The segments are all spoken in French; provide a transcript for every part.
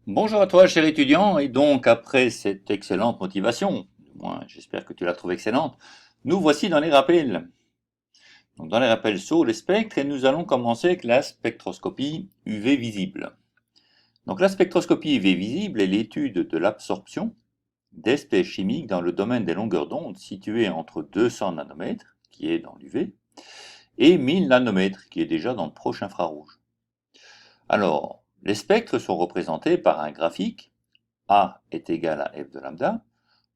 Bonjour à toi, cher étudiant, et donc après cette excellente motivation, du moins j'espère que tu la trouves excellente, nous voici dans les rappels. Donc dans les rappels sur les spectres, et nous allons commencer avec la spectroscopie UV visible. Donc la spectroscopie UV visible est l'étude de l'absorption d'espèces chimiques dans le domaine des longueurs d'onde situées entre 200 nanomètres, qui est dans l'UV, et 1000 nanomètres, qui est déjà dans le proche infrarouge. Alors, les spectres sont représentés par un graphique, A est égal à F de lambda,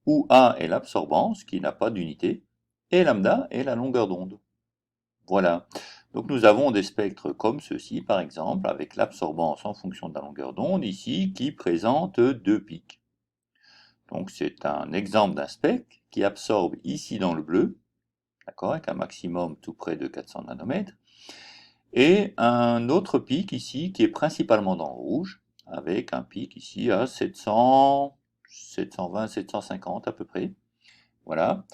où A est l'absorbance qui n'a pas d'unité, et lambda est la longueur d'onde. Voilà. Donc nous avons des spectres comme ceci, par exemple, avec l'absorbance en fonction de la longueur d'onde, ici, qui présente deux pics. Donc c'est un exemple d'un spectre qui absorbe ici dans le bleu, d'accord, avec un maximum tout près de 400 nanomètres, et un autre pic ici qui est principalement dans le rouge, avec un pic ici à 700, 720, 750 à peu près. Voilà.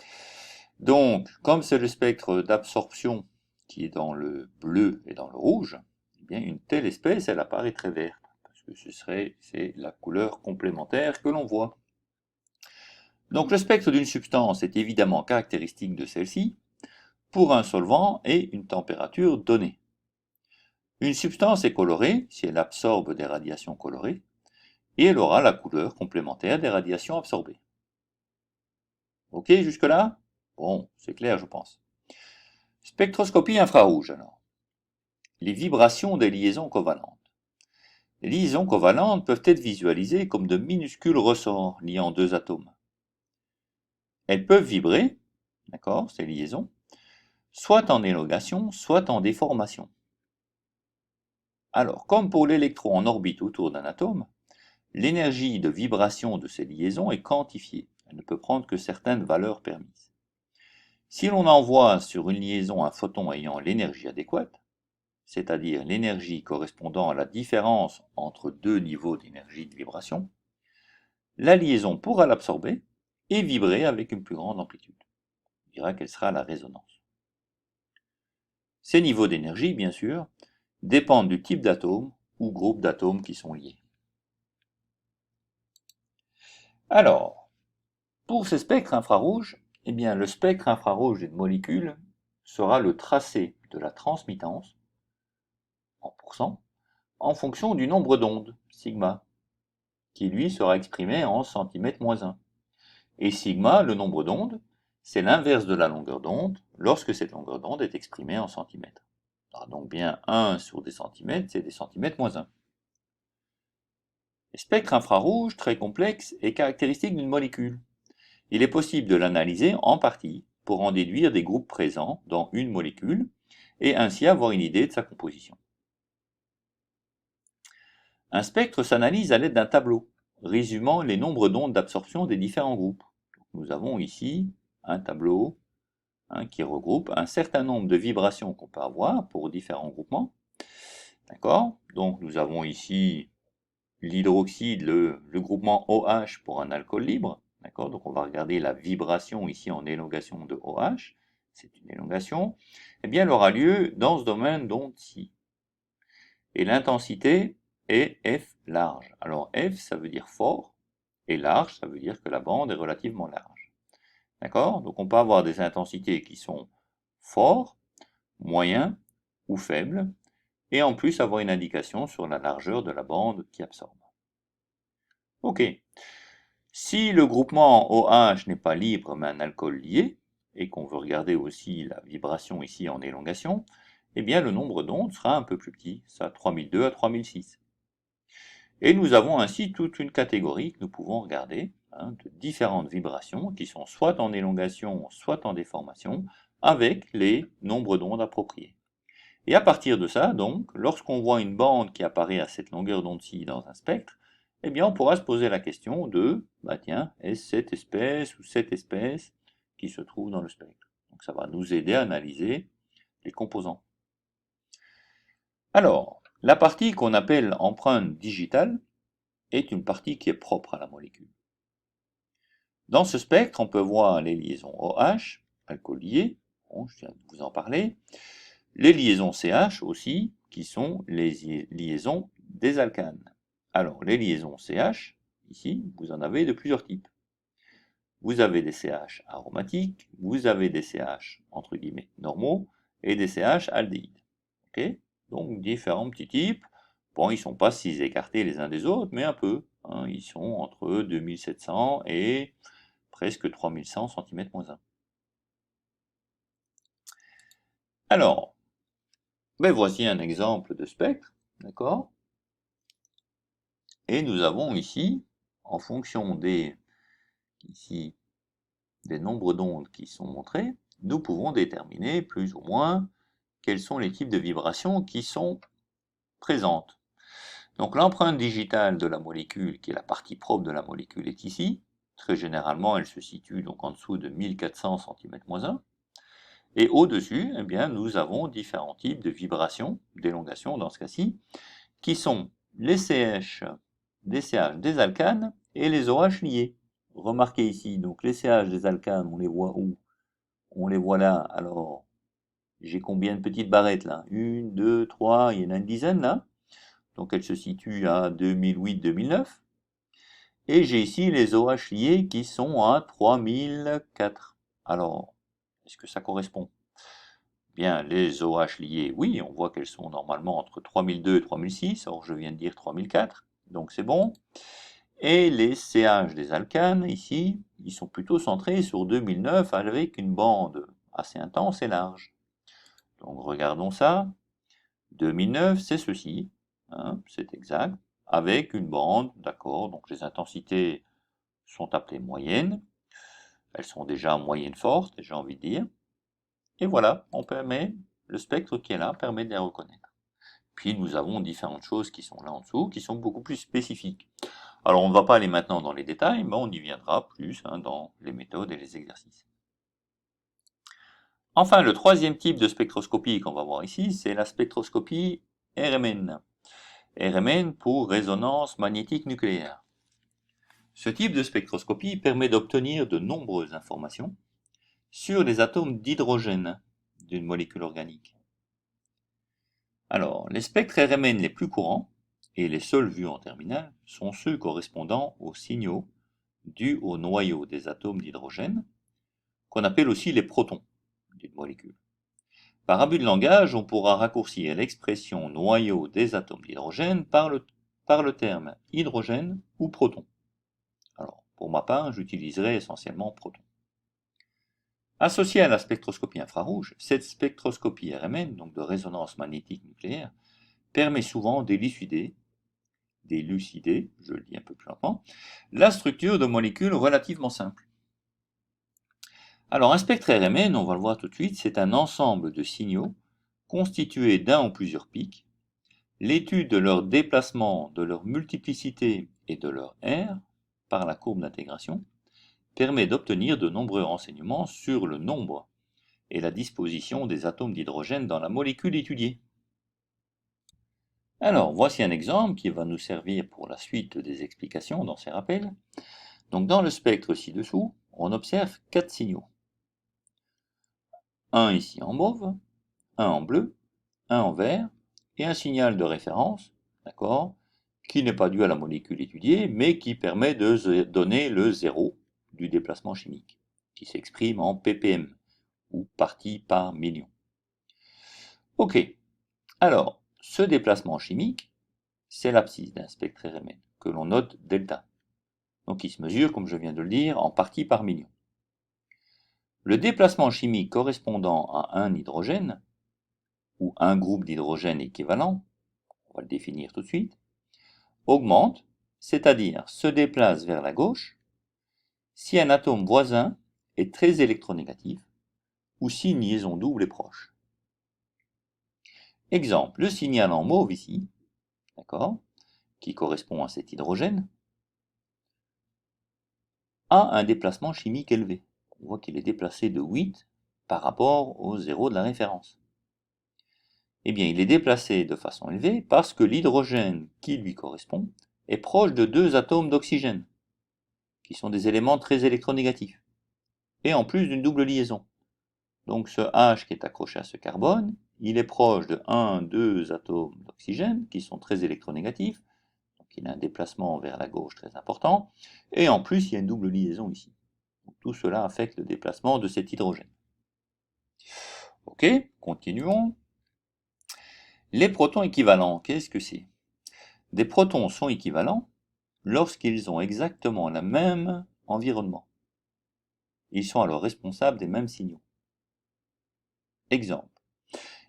Donc, comme c'est le spectre d'absorption qui est dans le bleu et dans le rouge, eh bien une telle espèce, elle apparaît très verte, parce que c'est la couleur complémentaire que l'on voit. Donc le spectre d'une substance est évidemment caractéristique de celle-ci pour un solvant et une température donnée. Une substance est colorée si elle absorbe des radiations colorées, et elle aura la couleur complémentaire des radiations absorbées. Ok jusque-là? Bon, c'est clair je pense. Spectroscopie infrarouge alors. Les vibrations des liaisons covalentes. Les liaisons covalentes peuvent être visualisées comme de minuscules ressorts liant deux atomes. Elles peuvent vibrer, d'accord, ces liaisons, soit en élongation, soit en déformation. Alors, comme pour l'électron en orbite autour d'un atome, l'énergie de vibration de ces liaisons est quantifiée. Elle ne peut prendre que certaines valeurs permises. Si l'on envoie sur une liaison un photon ayant l'énergie adéquate, c'est-à-dire l'énergie correspondant à la différence entre deux niveaux d'énergie de vibration, la liaison pourra l'absorber et vibrer avec une plus grande amplitude. On dira qu'elle sera la résonance. Ces niveaux d'énergie, bien sûr, dépendent du type d'atome ou groupe d'atomes qui sont liés. Alors, pour ces spectres infrarouges, eh bien, le spectre infrarouge d'une molécule sera le tracé de la transmittance, en pourcent, en fonction du nombre d'ondes, sigma, qui lui sera exprimé en cm-1. Et sigma, le nombre d'ondes, c'est l'inverse de la longueur d'onde lorsque cette longueur d'onde est exprimée en centimètres. Donc bien 1 sur des centimètres, c'est des centimètres moins 1. Le spectre infrarouge, très complexe, est caractéristique d'une molécule. Il est possible de l'analyser en partie pour en déduire des groupes présents dans une molécule et ainsi avoir une idée de sa composition. Un spectre s'analyse à l'aide d'un tableau, résumant les nombres d'ondes d'absorption des différents groupes. Nous avons ici un tableau qui regroupe un certain nombre de vibrations qu'on peut avoir pour différents groupements. D'accord? Donc nous avons ici l'hydroxyde, le groupement OH pour un alcool libre. D'accord? Donc on va regarder la vibration ici en élongation de OH. C'est une élongation. Eh bien, elle aura lieu dans ce domaine d'onde-ci. Et l'intensité est F large. Alors F, ça veut dire fort, et large, ça veut dire que la bande est relativement large. D'accord? Donc on peut avoir des intensités qui sont forts, moyens ou faibles, et en plus avoir une indication sur la largeur de la bande qui absorbe. Ok. Si le groupement OH n'est pas libre mais un alcool lié, et qu'on veut regarder aussi la vibration ici en élongation, eh bien le nombre d'ondes sera un peu plus petit, ça 3002 à 3006. Et nous avons ainsi toute une catégorie que nous pouvons regarder, de différentes vibrations qui sont soit en élongation, soit en déformation, avec les nombres d'ondes appropriés. Et à partir de ça, donc, lorsqu'on voit une bande qui apparaît à cette longueur d'onde-ci dans un spectre, eh bien on pourra se poser la question de, bah tiens, est-ce cette espèce ou cette espèce qui se trouve dans le spectre? Donc ça va nous aider à analyser les composants. Alors, la partie qu'on appelle empreinte digitale est une partie qui est propre à la molécule. Dans ce spectre, on peut voir les liaisons OH, alcool lié, bon, je viens de vous en parler, les liaisons CH aussi, qui sont les liaisons des alcanes. Alors, les liaisons CH, ici, vous en avez de plusieurs types. Vous avez des CH aromatiques, vous avez des CH, entre guillemets, normaux, et des CH aldéhydes. Ok? Donc, différents petits types. Bon, ils ne sont pas si écartés les uns des autres, mais un peu. Hein. Ils sont entre 2700 et presque 3100 cm-1. Alors, ben voici un exemple de spectre, d'accord? Et nous avons ici, en fonction ici, des nombres d'ondes qui sont montrés, nous pouvons déterminer plus ou moins quels sont les types de vibrations qui sont présentes. Donc l'empreinte digitale de la molécule, qui est la partie propre de la molécule, est ici. Très généralement, elle se situe donc en dessous de 1400 cm-1. Et au-dessus, eh bien, nous avons différents types de vibrations, d'élongation dans ce cas-ci, qui sont les CH, des CH des alcanes et les OH liés. Remarquez ici, donc les CH des alcanes, on les voit où? On les voit là. Alors, j'ai combien de petites barrettes là? 1, 2, 3, il y en a une dizaine là. Donc elles se situent à 2008-2009. Et j'ai ici les OH liés qui sont à 3004. Alors, est-ce que ça correspond? Bien, les OH liés, oui, on voit qu'elles sont normalement entre 3002 et 3006, or je viens de dire 3004, donc c'est bon. Et les CH des alcanes, ici, ils sont plutôt centrés sur 2009 avec une bande assez intense et large. Donc regardons ça. 2009, c'est ceci, hein, c'est exact, avec une bande, d'accord, donc les intensités sont appelées moyennes, elles sont déjà moyennes fortes, j'ai envie de dire, et voilà, le spectre qui est là permet de les reconnaître. Puis nous avons différentes choses qui sont là en dessous, qui sont beaucoup plus spécifiques. Alors on ne va pas aller maintenant dans les détails, mais on y viendra plus dans les méthodes et les exercices. Enfin, le troisième type de spectroscopie qu'on va voir ici, c'est la spectroscopie RMN. RMN pour résonance magnétique nucléaire. Ce type de spectroscopie permet d'obtenir de nombreuses informations sur les atomes d'hydrogène d'une molécule organique. Alors, les spectres RMN les plus courants, et les seuls vus en terminale, sont ceux correspondant aux signaux dus au noyau des atomes d'hydrogène, qu'on appelle aussi les protons d'une molécule. Par abus de langage, on pourra raccourcir l'expression noyau des atomes d'hydrogène par le terme hydrogène ou proton. Alors, pour ma part, j'utiliserai essentiellement proton. Associée à la spectroscopie infrarouge, cette spectroscopie RMN, donc de résonance magnétique nucléaire, permet souvent d'élucider, je le dis un peu plus lentement, la structure de molécules relativement simples. Alors un spectre RMN, on va le voir tout de suite, c'est un ensemble de signaux constitués d'un ou plusieurs pics. L'étude de leur déplacement, de leur multiplicité et de leur R, par la courbe d'intégration, permet d'obtenir de nombreux renseignements sur le nombre et la disposition des atomes d'hydrogène dans la molécule étudiée. Alors, voici un exemple qui va nous servir pour la suite des explications dans ces rappels. Donc, dans le spectre ci-dessous, on observe 4 signaux. Un ici en mauve, un en bleu, un en vert, et un signal de référence, d'accord, qui n'est pas dû à la molécule étudiée, mais qui permet de donner le zéro du déplacement chimique, qui s'exprime en ppm, ou parties par million. Ok, alors, ce déplacement chimique, c'est l'abscisse d'un spectre RMN, que l'on note delta. Donc il se mesure, comme je viens de le dire, en parties par million. Le déplacement chimique correspondant à un hydrogène, ou un groupe d'hydrogène équivalent, on va le définir tout de suite, augmente, c'est-à-dire se déplace vers la gauche, si un atome voisin est très électronégatif, ou si une liaison double est proche. Exemple, le signal en mauve ici, d'accord, qui correspond à cet hydrogène, a un déplacement chimique élevé. On voit qu'il est déplacé de 8 par rapport au 0 de la référence. Eh bien, il est déplacé de façon élevée parce que l'hydrogène qui lui correspond est proche de 2 atomes d'oxygène, qui sont des éléments très électronégatifs, et en plus d'une double liaison. Donc ce H qui est accroché à ce carbone, il est proche de 1, 2 atomes d'oxygène, qui sont très électronégatifs, donc il a un déplacement vers la gauche très important, et en plus il y a une double liaison ici. Donc, tout cela affecte le déplacement de cet hydrogène. Ok, continuons. Les protons équivalents, qu'est-ce que c'est? Des protons sont équivalents lorsqu'ils ont exactement le même environnement. Ils sont alors responsables des mêmes signaux. Exemple.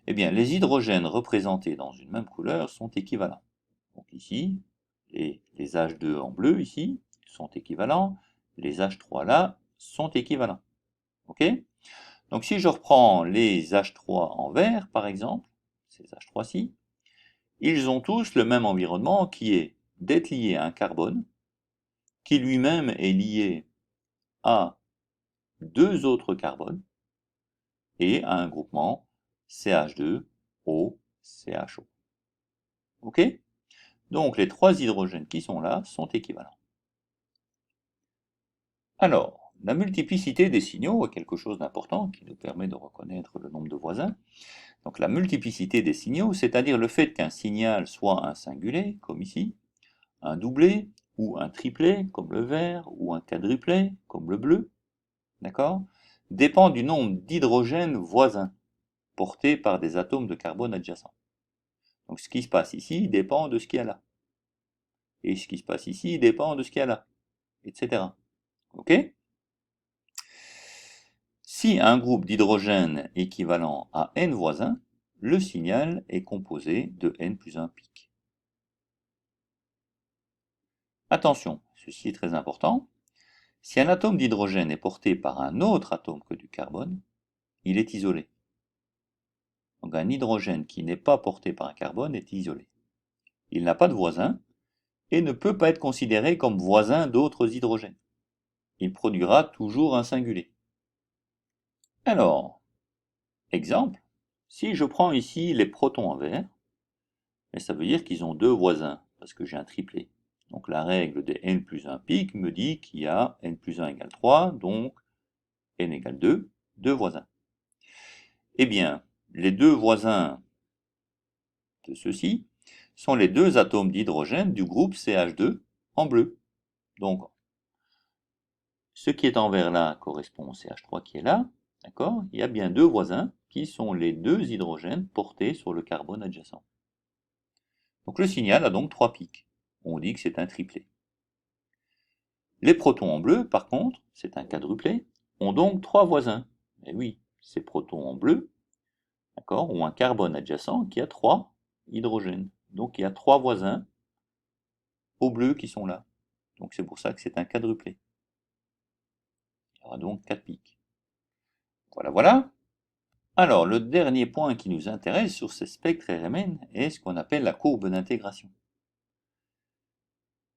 Eh bien, les hydrogènes représentés dans une même couleur sont équivalents. Donc ici, les H2 en bleu ici sont équivalents, les H3 là sont équivalents. Ok? Donc si je reprends les H3 en vert, par exemple, ces H3-ci, ils ont tous le même environnement qui est d'être liés à un carbone, qui lui-même est lié à deux autres carbones, et à un groupement CH2O-CHO. Ok? Donc les trois hydrogènes qui sont là sont équivalents. Alors, la multiplicité des signaux est quelque chose d'important qui nous permet de reconnaître le nombre de voisins. Donc la multiplicité des signaux, c'est-à-dire le fait qu'un signal soit un singulet, comme ici, un doublet, ou un triplet, comme le vert, ou un quadruplet, comme le bleu, d'accord, dépend du nombre d'hydrogènes voisins portés par des atomes de carbone adjacents. Donc ce qui se passe ici dépend de ce qu'il y a là. Et ce qui se passe ici dépend de ce qu'il y a là, etc. Ok? Si un groupe d'hydrogène équivalent à n voisins, le signal est composé de n plus 1 pics. Attention, ceci est très important. Si un atome d'hydrogène est porté par un autre atome que du carbone, il est isolé. Donc un hydrogène qui n'est pas porté par un carbone est isolé. Il n'a pas de voisin et ne peut pas être considéré comme voisin d'autres hydrogènes. Il produira toujours un singulet. Alors, exemple, si je prends ici les protons en vert, ça veut dire qu'ils ont deux voisins, parce que j'ai un triplet. Donc la règle des n plus 1 pic me dit qu'il y a n plus 1 égale 3, donc n égale 2, deux voisins. Eh bien, les deux voisins de ceux-ci sont les deux atomes d'hydrogène du groupe CH2 en bleu. Donc, ce qui est en vert là correspond au CH3 qui est là, d'accord? Il y a bien deux voisins qui sont les deux hydrogènes portés sur le carbone adjacent. Donc le signal a donc 3 pics. On dit que c'est un triplet. Les protons en bleu, par contre, c'est un quadruplet, ont donc 3 voisins. Et oui, ces protons en bleu, d'accord, ont un carbone adjacent qui a 3 hydrogènes. Donc il y a 3 voisins au bleu qui sont là. Donc c'est pour ça que c'est un quadruplet. Il y aura donc 4 pics. Voilà, voilà. Alors, le dernier point qui nous intéresse sur ces spectres RMN est ce qu'on appelle la courbe d'intégration.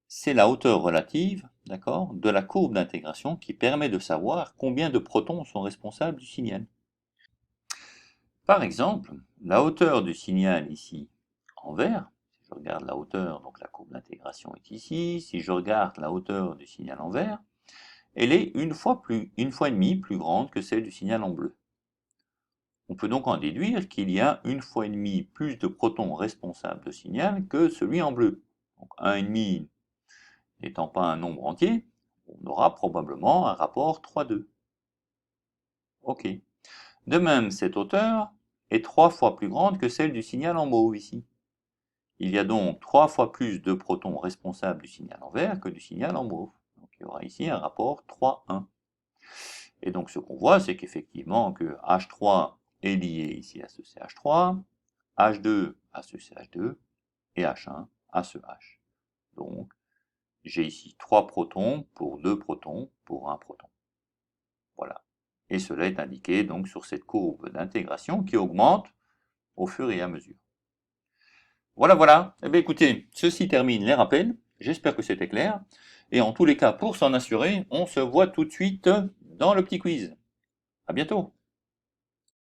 C'est la hauteur relative, d'accord, de la courbe d'intégration qui permet de savoir combien de protons sont responsables du signal. Par exemple, la hauteur du signal ici en vert, si je regarde la hauteur, donc la courbe d'intégration est ici, si je regarde la hauteur du signal en vert, elle est une fois et demie plus grande que celle du signal en bleu. On peut donc en déduire qu'il y a une fois et demie plus de protons responsables de signal que celui en bleu. Donc 1,5 n'étant pas un nombre entier, on aura probablement un rapport 3,2. Ok. De même, cette hauteur est 3 fois plus grande que celle du signal en mauve ici. Il y a donc 3 fois plus de protons responsables du signal en vert que du signal en mauve. Donc il y aura ici un rapport 3,1. Et donc ce qu'on voit, c'est qu'effectivement que H3 est lié ici à ce CH3, H2 à ce CH2 et H1 à ce H. Donc j'ai ici 3 protons pour 2 protons pour 1 proton. Voilà. Et cela est indiqué donc sur cette courbe d'intégration qui augmente au fur et à mesure. Voilà, voilà. Eh bien écoutez, ceci termine les rappels. J'espère que c'était clair. Et en tous les cas, pour s'en assurer, on se voit tout de suite dans le petit quiz. À bientôt.